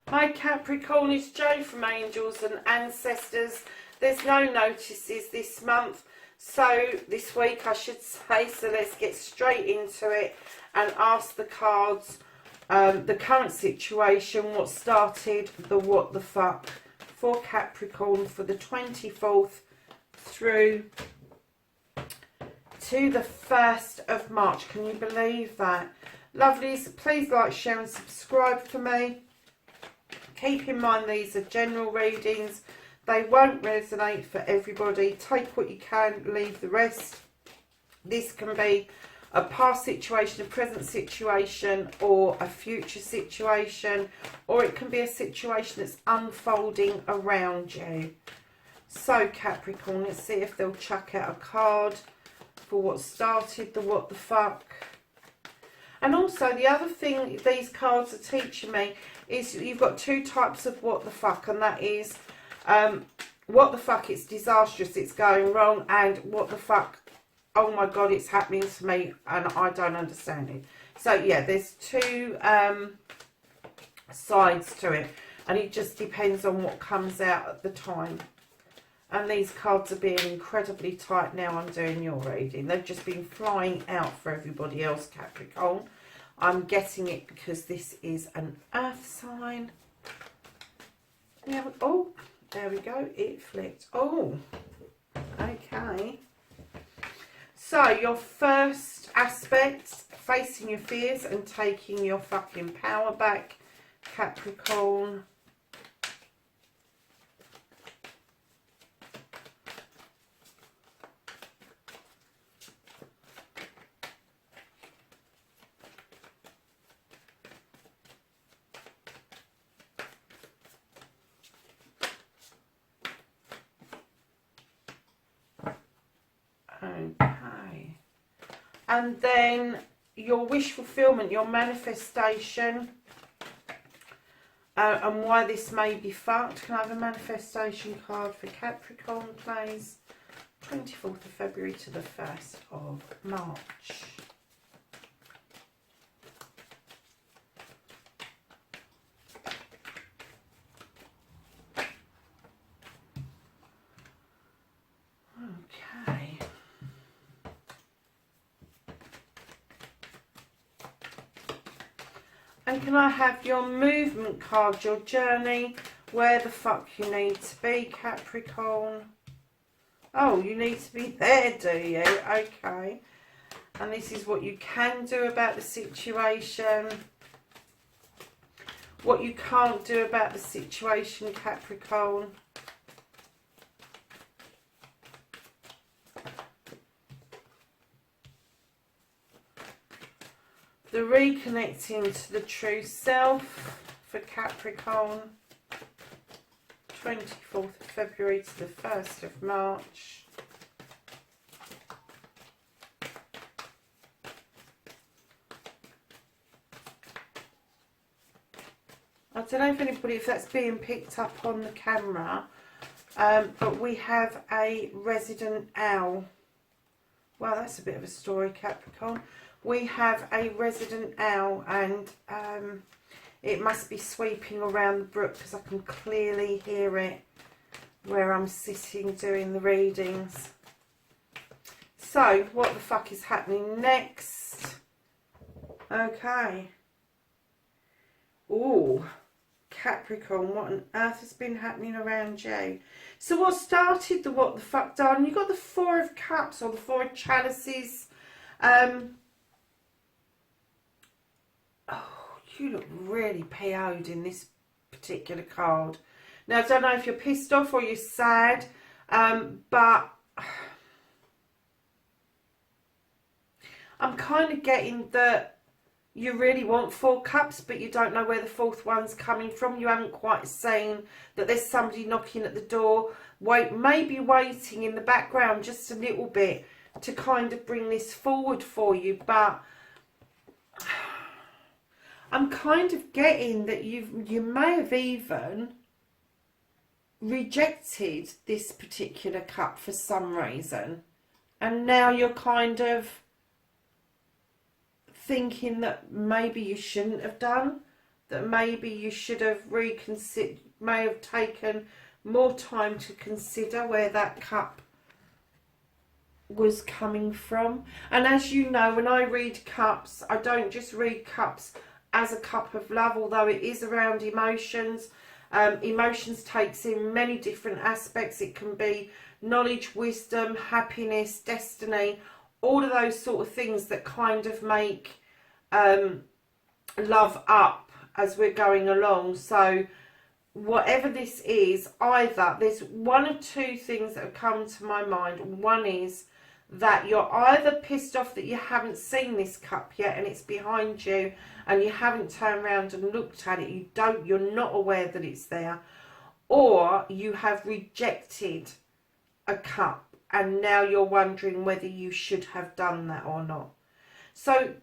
Hi Capricorn, it's Jo from Angels and Ancestors. There's no notices this month, so this week I should say, so let's get straight into it and ask the cards the current situation, what started the what the fuck for Capricorn for the 24th through to the 1st of March. Can you believe that? Lovelies, please like, share and subscribe for me. Keep in mind these are general readings. They won't resonate for everybody. Take what you can, leave the rest. This can be a past situation, a present situation, or a future situation, or it can be a situation that's unfolding around you. So Capricorn, let's see if they'll chuck out a card for what started the what the fuck. And also the other thing these cards are teaching me is you've got two types of what the fuck, and that is what the fuck, it's disastrous, it's going wrong, and what the fuck, oh my god, it's happening to me and I don't understand it. So yeah, there's two sides to it, and it just depends on what comes out at the time. And these cards are being incredibly tight now I'm doing your reading. They've just been flying out for everybody else, Capricorn. I'm getting it because this is an earth sign. Yeah, oh, there we go. It flipped. Oh, okay. So your first aspect, facing your fears and taking your fucking power back, Capricorn. Okay, and then your wish fulfillment, your manifestation, and why this may be fucked. Can I have a manifestation card for Capricorn, please? 24th of February to the 1st of March. Okay. And can I have your movement card, your journey, where the fuck you need to be, Capricorn? Oh, you need to be there, do you? Okay. And this is what you can do about the situation. What you can't do about the situation, Capricorn. The reconnecting to the true self for Capricorn, 24th of February to the 1st of March. I don't know if that's being picked up on the camera, but we have a resident owl. Wow, that's a bit of a story, Capricorn. We have a resident owl, and it must be sweeping around the brook because I can clearly hear it where I'm sitting doing the readings. So, what the fuck is happening next? Okay. Ooh, Capricorn, what on earth has been happening around you? So what started the what the fuck, darling? You got the Four of Cups or the Four of Chalices. Oh, you look really PO'd in this particular card. Now, I don't know if you're pissed off or you're sad, but I'm kind of getting that you really want Four Cups, but you don't know where the fourth one's coming from. You haven't quite seen that there's somebody knocking at the door. Maybe waiting in the background just a little bit to kind of bring this forward for you, but I'm kind of getting that you may have even rejected this particular cup for some reason, and now you're kind of thinking that maybe you shouldn't have done, that maybe you should have reconsidered, may have taken more time to consider where that cup was coming from. And as you know, when I read cups, I don't just read cups as a cup of love, although it is around emotions. Emotions takes in many different aspects. It can be knowledge, wisdom, happiness, destiny, all of those sort of things that kind of make love up as we're going along. So whatever this is, either there's one or two things that have come to my mind. One is that you're either pissed off that you haven't seen this cup yet and it's behind you and you haven't turned around and looked at it, you're not aware that it's there, or you have rejected a cup and now you're wondering whether you should have done that or not. So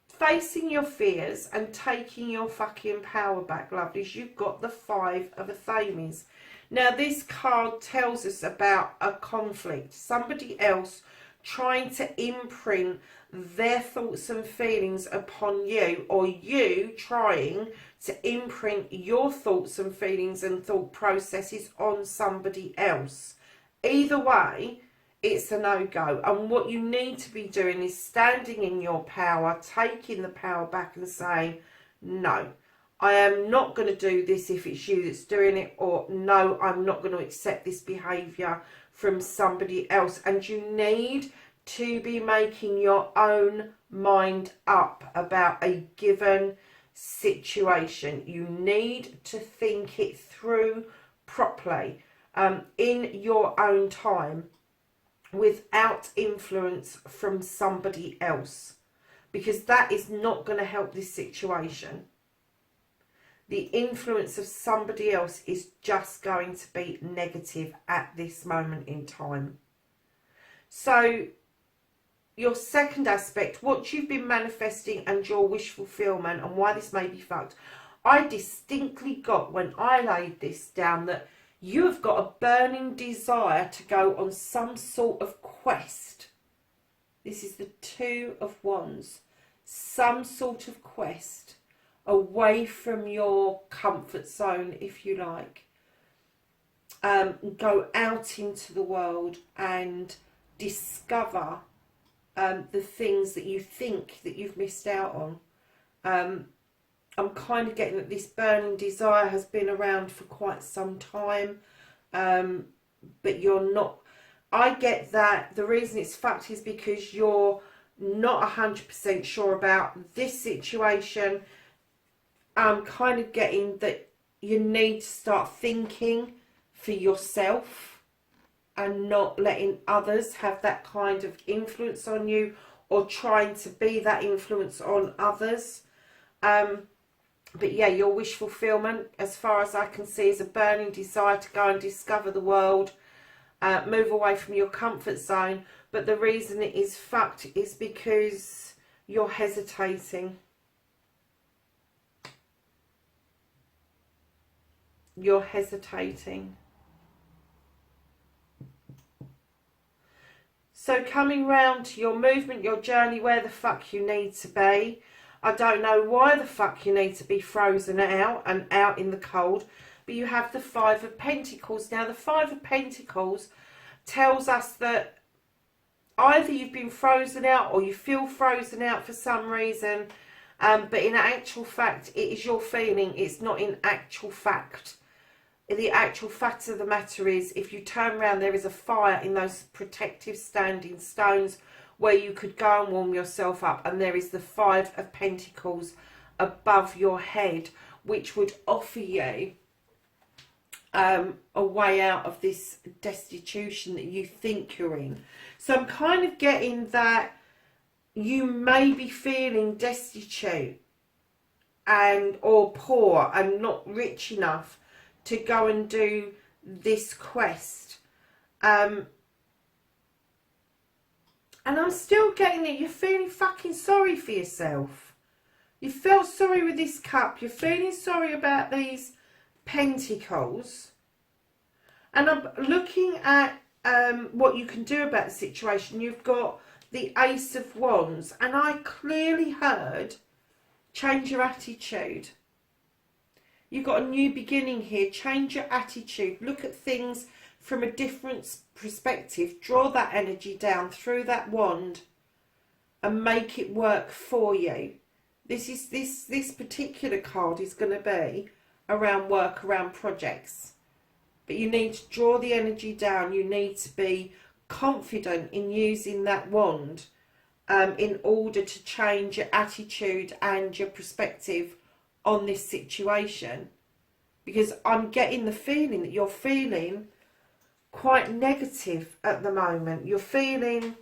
facing your fears and taking your fucking power back, lovelies, you've got the Five of Athames. Now this card tells us about a conflict, somebody else trying to imprint their thoughts and feelings upon you, or you trying to imprint your thoughts and feelings and thought processes on somebody else. Either way, it's a no-go. And what you need to be doing is standing in your power, taking the power back and saying, no, I am not going to do this if it's you that's doing it, or no, I'm not going to accept this behaviour from somebody else. And you need to be making your own mind up about a given situation. You need to think it through properly, in your own time, without influence from somebody else, because that is not going to help this situation. The influence of somebody else is just going to be negative at this moment in time. So your second aspect, what you've been manifesting and your wish fulfillment, and why this may be fucked. I distinctly got, when I laid this down, that you have got a burning desire to go on some sort of quest. This is the Two of Wands. Some sort of quest away from your comfort zone, if you like. Go out into the world and discover the things that you think that you've missed out on. I'm kind of getting that this burning desire has been around for quite some time, but you're not. I get that the reason it's fucked is because you're not 100% sure about this situation. I'm kind of getting that you need to start thinking for yourself and not letting others have that kind of influence on you, or trying to be that influence on others. But yeah, your wish fulfillment, as far as I can see, is a burning desire to go and discover the world, move away from your comfort zone. But the reason it is fucked is because you're hesitating. You're hesitating. So coming round to your movement, your journey, where the fuck you need to be. I don't know why the fuck you need to be frozen out and out in the cold, but you have the Five of Pentacles. Now the Five of Pentacles tells us that either you've been frozen out or you feel frozen out for some reason, but in actual fact it is your feeling, it's not in actual fact. The actual fact of the matter is, if you turn around, there is a fire in those protective standing stones where you could go and warm yourself up, and there is the Five of Pentacles above your head, which would offer you a way out of this destitution that you think you're in. So I'm kind of getting that you may be feeling destitute and or poor and not rich enough to go and do this quest. And I'm still getting that you're feeling fucking sorry for yourself. You felt sorry with this cup. You're feeling sorry about these pentacles. And I'm looking at what you can do about the situation. You've got the Ace of Wands. And I clearly heard change your attitude. You've got a new beginning here. Change your attitude. Look at things from a different perspective. Draw that energy down through that wand and make it work for you. This particular card is going to be around work, around projects. But you need to draw the energy down. You need to be confident in using that wand in order to change your attitude and your perspective on this situation. Because I'm getting the feeling that you're feeling quite negative at the moment. You're feeling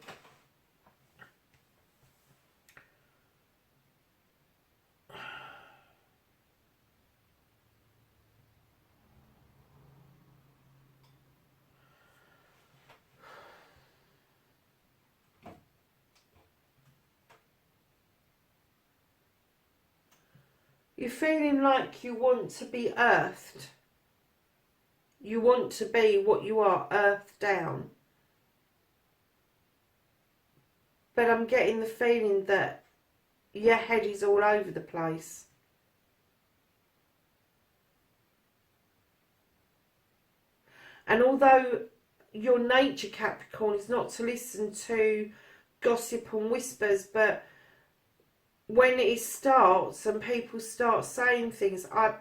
like you want to be earthed. You want to be what you are, earthed down. But I'm getting the feeling that your head is all over the place. And although your nature, Capricorn, is not to listen to gossip and whispers, but when it starts and people start saying things, I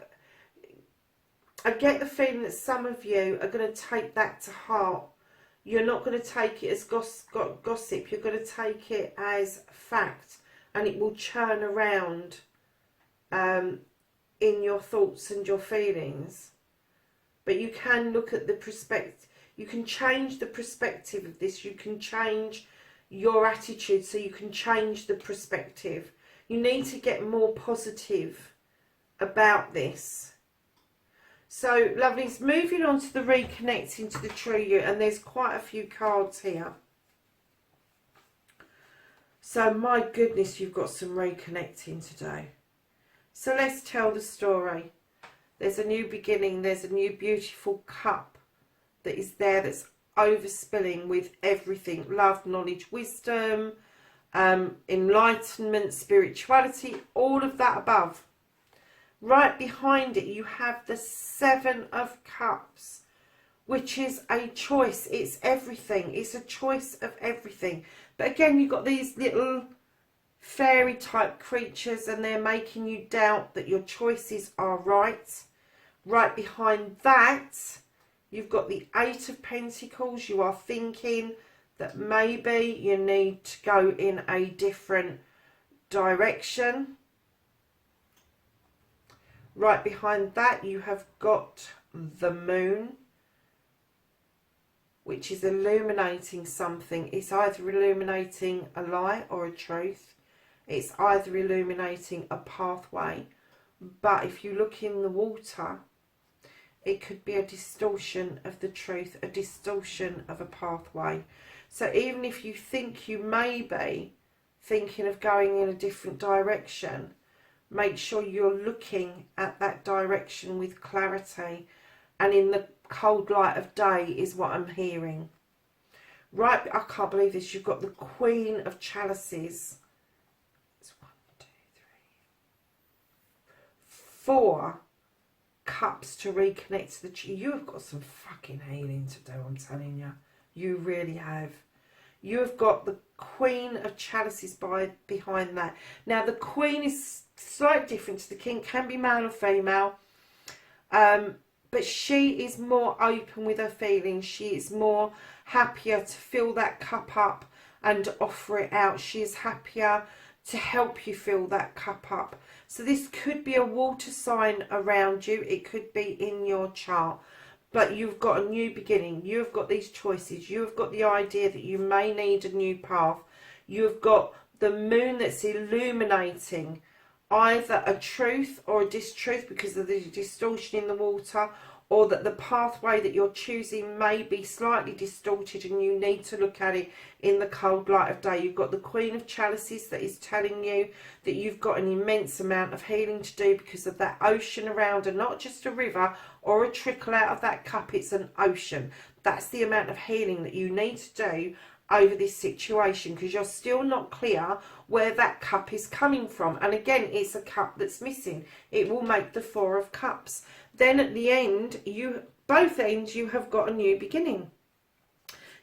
get the feeling that some of you are going to take that to heart. You're not going to take it as gossip. You're going to take it as fact, and it will churn around in your thoughts and your feelings. But you can look at the perspective. You can change the perspective of this. You can change your attitude so you can change the perspective. You need to get more positive about this. So, lovelies, moving on to the reconnecting to the true you, and there's quite a few cards here. So, my goodness, you've got some reconnecting today. So, let's tell the story. There's a new beginning. There's a new beautiful cup that is there that's overspilling with everything. Love, knowledge, wisdom, enlightenment, spirituality, all of that above. Right behind it you have the Seven of Cups, which is a choice. It's everything. It's a choice of everything. But again, you've got these little fairy type creatures and they're making you doubt that your choices are right. Right behind that you've got the Eight of Pentacles. You are thinking that maybe you need to go in a different direction. Right behind that you have got the Moon, which is illuminating something. It's either illuminating a lie or a truth. It's either illuminating a pathway. But if you look in the water, it could be a distortion of the truth, a distortion of a pathway. So even if you think you may be thinking of going in a different direction, make sure you're looking at that direction with clarity and in the cold light of day is what I'm hearing. Right, I can't believe this. You've got the Queen of Chalices. It's 1, 2, 3, 4 cups to reconnect to the... You have got some fucking healing to do, I'm telling you. You really have. You have got the Queen of Chalices behind that. Now, the Queen is slightly different to the King. Can be male or female. But she is more open with her feelings. She is more happier to fill that cup up and offer it out. She is happier to help you fill that cup up. So this could be a water sign around you. It could be in your chart. But you've got a new beginning. You've got these choices. You've got the idea that you may need a new path. You've got the Moon that's illuminating either a truth or a distruth because of the distortion in the water, or that the pathway that you're choosing may be slightly distorted and you need to look at it in the cold light of day. You've got the Queen of Chalices that is telling you that you've got an immense amount of healing to do because of that ocean around, and not just a river or a trickle out of that cup, it's an ocean. That's the amount of healing that you need to do over this situation, because you're still not clear where that cup is coming from. And again, it's a cup that's missing. It will make the Four of Cups. Then at the end, both ends, you have got a new beginning.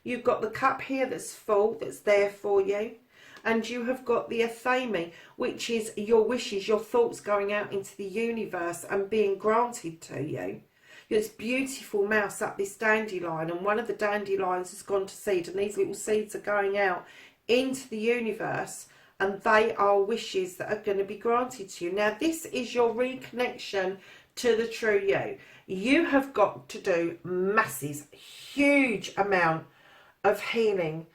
You've got the cup here that's full, that's there for you. And you have got the Athame, which is your wishes, your thoughts going out into the universe and being granted to you. This beautiful mouse up this dandelion, and one of the dandelions has gone to seed, and these little seeds are going out into the universe, and they are wishes that are going to be granted to you. Now, this is your reconnection to the true you. You have got to do masses, huge amount of healing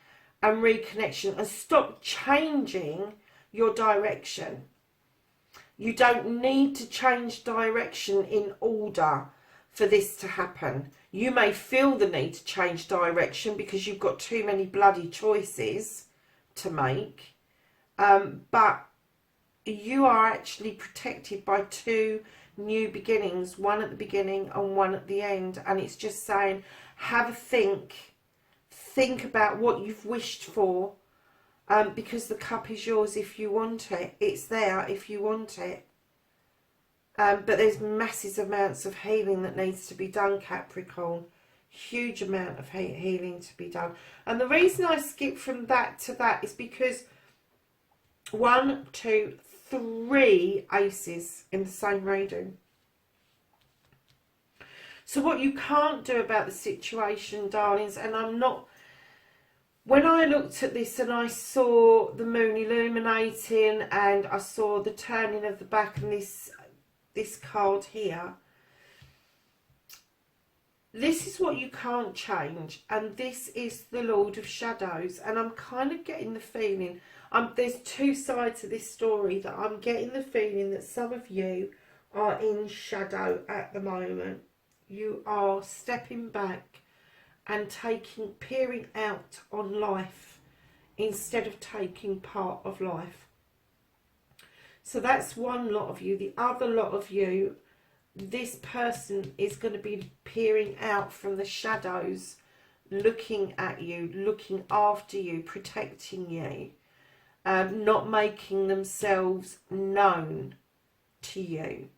and reconnection, and stop changing your direction. You don't need to change direction in order for this to happen. You may feel the need to change direction because you've got too many bloody choices to make, but you are actually protected by two new beginnings, one at the beginning and one at the end. And it's just saying, have a think about what you've wished for, because the cup is yours if you want it. It's there if you want it. But there's massive amounts of healing that needs to be done, Capricorn. Huge amount of healing to be done. And the reason I skip from that to that is because 1, 2, 3 aces in the same reading. So what you can't do about the situation, darlings, and I'm not... When I looked at this and I saw the moon illuminating and I saw the turning of the back and this card here, this is what you can't change, and this is the Lord of Shadows. And I'm kind of getting the feeling, there's two sides to this story, that I'm getting the feeling that some of you are in shadow at the moment. You are stepping back and peering out on life instead of taking part of life. So that's one lot of you. The other lot of you, this person is going to be peering out from the shadows, looking at you, looking after you, protecting you, not making themselves known to you.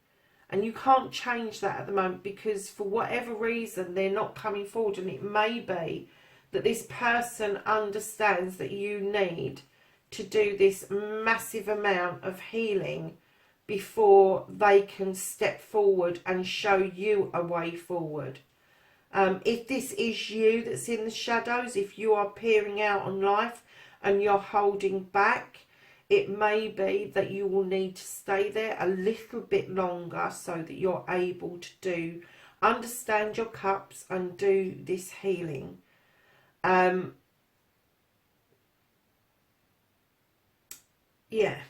And you can't change that at the moment because for whatever reason they're not coming forward. And it may be that this person understands that you need to do this massive amount of healing before they can step forward and show you a way forward. If this is you that's in the shadows, if you are peering out on life and you're holding back, it may be that you will need to stay there a little bit longer so that you're able to understand your cups and do this healing. Yeah.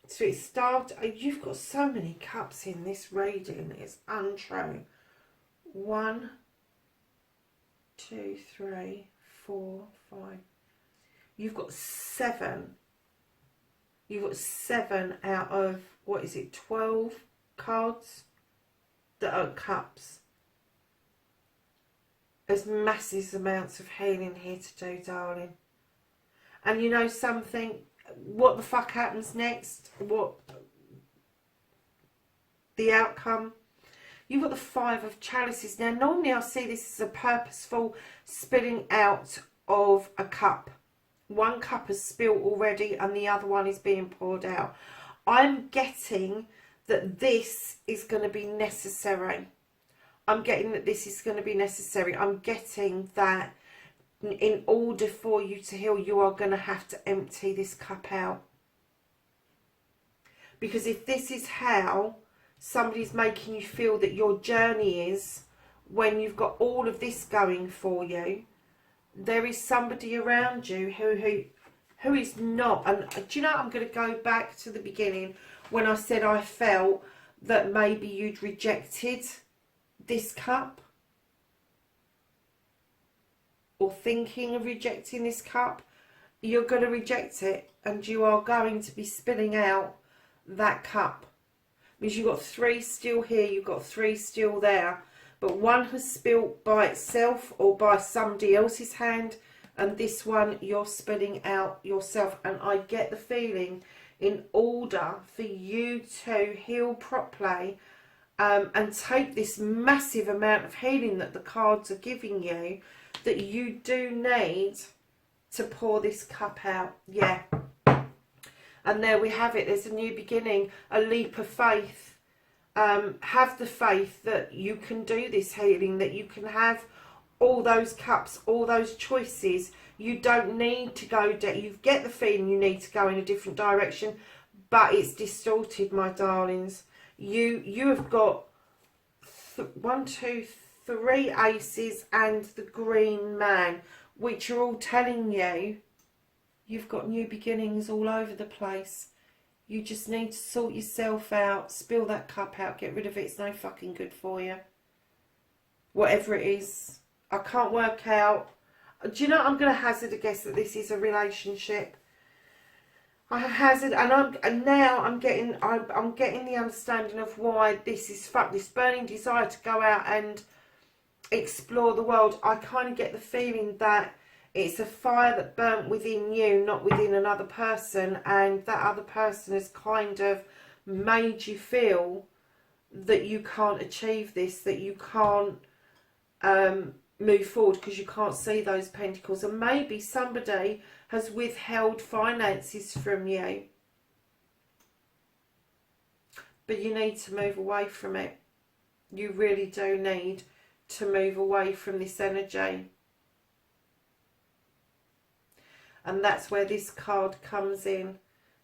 So it started, you've got so many cups in this reading, it's untrue. 1, 2, 3, 4, 5. You've got 7. You've got 7 out of, what is it, 12 cards that are cups. There's massive amounts of healing here to do, darling. And you know something? What the fuck happens next? What the outcome? You've got the 5 of Chalices. Now, normally I see this as a purposeful spilling out of a cup. One cup has spilled already and the other one is being poured out. I'm getting that this is going to be necessary. I'm getting that this is going to be necessary. I'm getting that in order for you to heal, you are going to have to empty this cup out. Because if this is how somebody's making you feel that your journey is, when you've got all of this going for you, there is somebody around you who is not. And do you know, I'm going to go back to the beginning when I said I felt that maybe you'd rejected this cup, or thinking of rejecting this cup, you're going to reject it, and you are going to be spilling out that cup. Because you've got 3 still here, you've got 3 still there, but one has spilt by itself or by somebody else's hand, and this one you're spilling out yourself. And I get the feeling, in order for you to heal properly, and take this massive amount of healing that the cards are giving you, that you do need to pour this cup out. Yeah. And there we have it. There's a new beginning, a leap of faith. Have the faith that you can do this healing, that you can have all those cups, all those choices. You don't need to go down. You get the feeling you need to go in a different direction, but it's distorted, my darlings. You have got 1, 2, 3 aces and the green man, which are all telling you you've got new beginnings all over the place. You just need to sort yourself out, spill that cup out, get rid of it. It's no fucking good for you. Whatever it is. I can't work out. Do you know, I'm going to hazard a guess that this is a relationship. I hazard, and now I'm getting the understanding of why this is this burning desire to go out and explore the world. I kind of get the feeling that it's a fire that burnt within you, not within another person, and that other person has kind of made you feel that you can't achieve this, that you can't move forward because you can't see those pentacles. And maybe somebody has withheld finances from you, but you need to move away from it. You really do need to move away from this energy. And that's where this card comes in,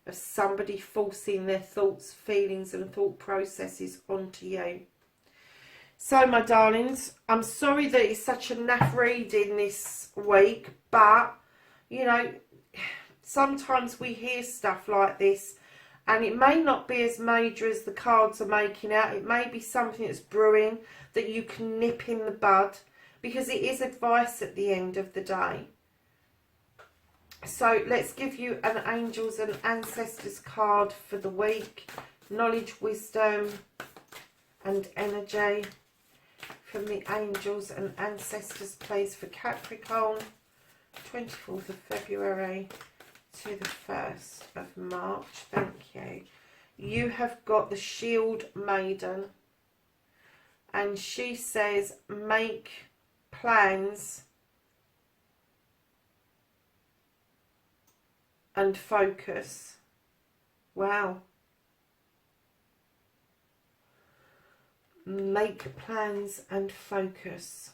of somebody forcing their thoughts, feelings and thought processes onto you. So, my darlings, I'm sorry that it's such a naff reading this week, but, you know, sometimes we hear stuff like this, and it may not be as major as the cards are making out. It may be something that's brewing that you can nip in the bud, because it is advice at the end of the day. So let's give you an Angels and Ancestors card for the week. Knowledge, wisdom and energy from the Angels and Ancestors, please, for Capricorn, 24th of February to the 1st of March. Thank you. You have got the Shield Maiden, and she says make plans and focus. Wow. Make plans and focus.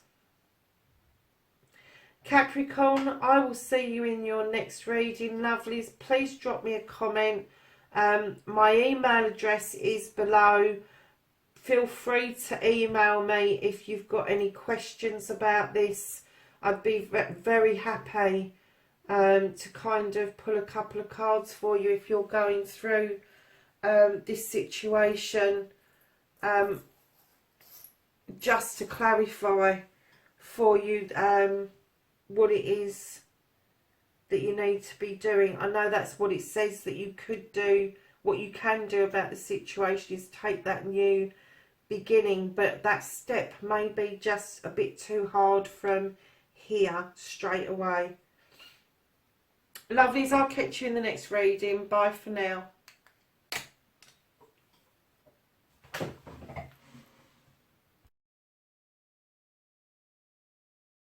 Capricorn, I will see you in your next reading, lovelies. Please drop me a comment. My email address is below. Feel free to email me if you've got any questions about this. I'd be very happy to kind of pull a couple of cards for you if you're going through this situation, just to clarify for you what it is that you need to be doing. I know that's what it says that you could do. What you can do about the situation is take that new beginning, but that step may be just a bit too hard from here straight away. Lovelies, I'll catch you in the next reading. Bye for now.